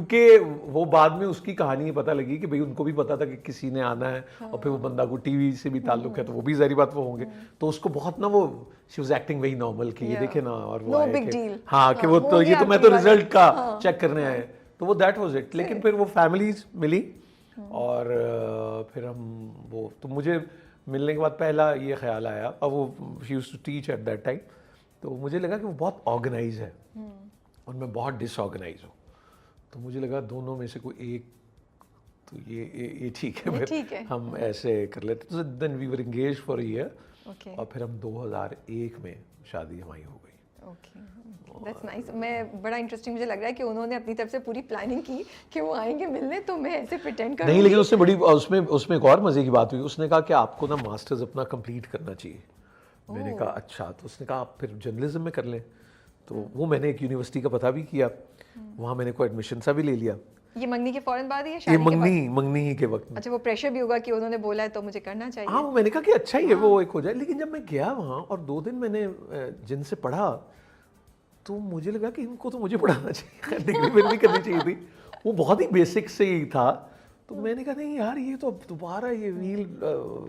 क्योंकि वो बाद में उसकी कहानी पता लगी कि भाई उनको भी पता था कि किसी ने आना है, और फिर वो बंदा को टीवी से भी ताल्लुक है, तो वो भी ज़ाहिर बात वो होंगे, तो उसको बहुत ना वो she was acting very normal कि ये देखे ना, और वो नो आए बिग कि डील, हाँ कि वो तो ये तो मैं तो रिजल्ट का चेक करने आए, तो वो दैट वाज इट। लेकिन फिर वो फैमिलीज मिली, और फिर हम वो, तो मुझे मिलने के बाद पहला ये ख्याल आया, अब वो she used to teach at that time, तो मुझे लगा कि वो बहुत ऑर्गेनाइज है और मैं बहुत डिसऑर्गेनाइज हूँ, तो मुझे लगा दोनों में से कोई एक, तो ये ठीक है, ये फिर ठीक है। हम ऐसे कर लेते। तो then we were engage for a year, okay और फिर हम 2001 में शादी हमारी हो गई। Okay, that's nice. मैं बड़ा इंटरेस्टिंग मुझे लग रहा है कि उन्होंने अपनी तरफ से पूरी प्लानिंग की कि वो आएंगे मिलने, तो मैं ऐसे प्रिटेंड करूंगी। नहीं, लेकिन उससे बड़ी उसमें एक और मज़े की बात हुई, उसने कहा कि आपको ना मास्टर्स अपना कंप्लीट करना चाहिए। मैंने कहा अच्छा, तो उसने कहा आप फिर जर्नलिज्म में कर लें, तो वो मैंने एक यूनिवर्सिटी का पता भी किया, वहाँ मैंने कोई एडमिशन सा भी ले लिया। ये मंगनी के फौरन बाद या ये शादी के बाद? मंगनी ही के वक्त में। अच्छा, वो प्रेशर भी होगा कि उन्होंने बोला है तो मुझे करना हाँ, चाहिए। वो मैंने कहा कि अच्छा ही है वो एक हो जाए, लेकिन जब मैं गया वहाँ और 2 दिन मैंने जिनसे पढ़ा, तो मुझे लगा कि इनको तो मुझे पढ़ाना चाहिए, डिग्री मेरी भी करनी चाहिए थी। वो बहुत ही बेसिक से ही था, तो मैंने कहा नहीं यार, ये तो अब दोबारा ये व्हील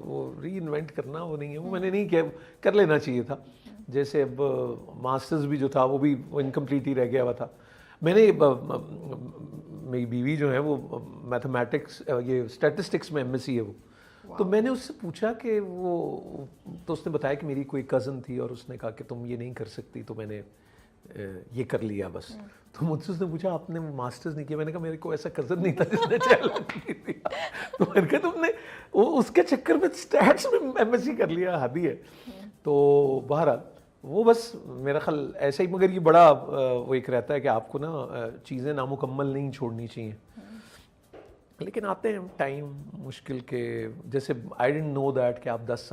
वो री इन्वेंट करना वो नहीं है, वो मैंने नहीं किया, कर लेना चाहिए था। जैसे अब मास्टर्स भी जो था वो भी इनकम्प्लीट ही रह गया हुआ था। मैंने मेरी बीवी जो है वो मैथमेटिक्स ये स्टैटिस्टिक्स में एमएससी है वो, तो मैंने उससे पूछा कि वो, तो उसने बताया कि मेरी कोई कज़न थी और उसने कहा कि तुम ये नहीं कर सकती, तो मैंने ये कर लिया बस। तो मुझसे उसने पूछा आपने मास्टर्स नहीं किया? मैंने कहा मेरे को ऐसा कज़न नहीं था जिसने चैलेंज नहीं दिया। तो मैंने कहा तुमने वो उसके चक्कर में स्टैट्स में एमएससी कर लिया, हद ही है। तो बहरहाल वो बस मेरा ख्याल ऐसा ही, मगर ये बड़ा वो एक रहता है कि आपको ना चीज़ें नामुकम्मल नहीं छोड़नी चाहिए, लेकिन आते हैं टाइम मुश्किल के, जैसे आई डिडंट नो दैट कि आप 10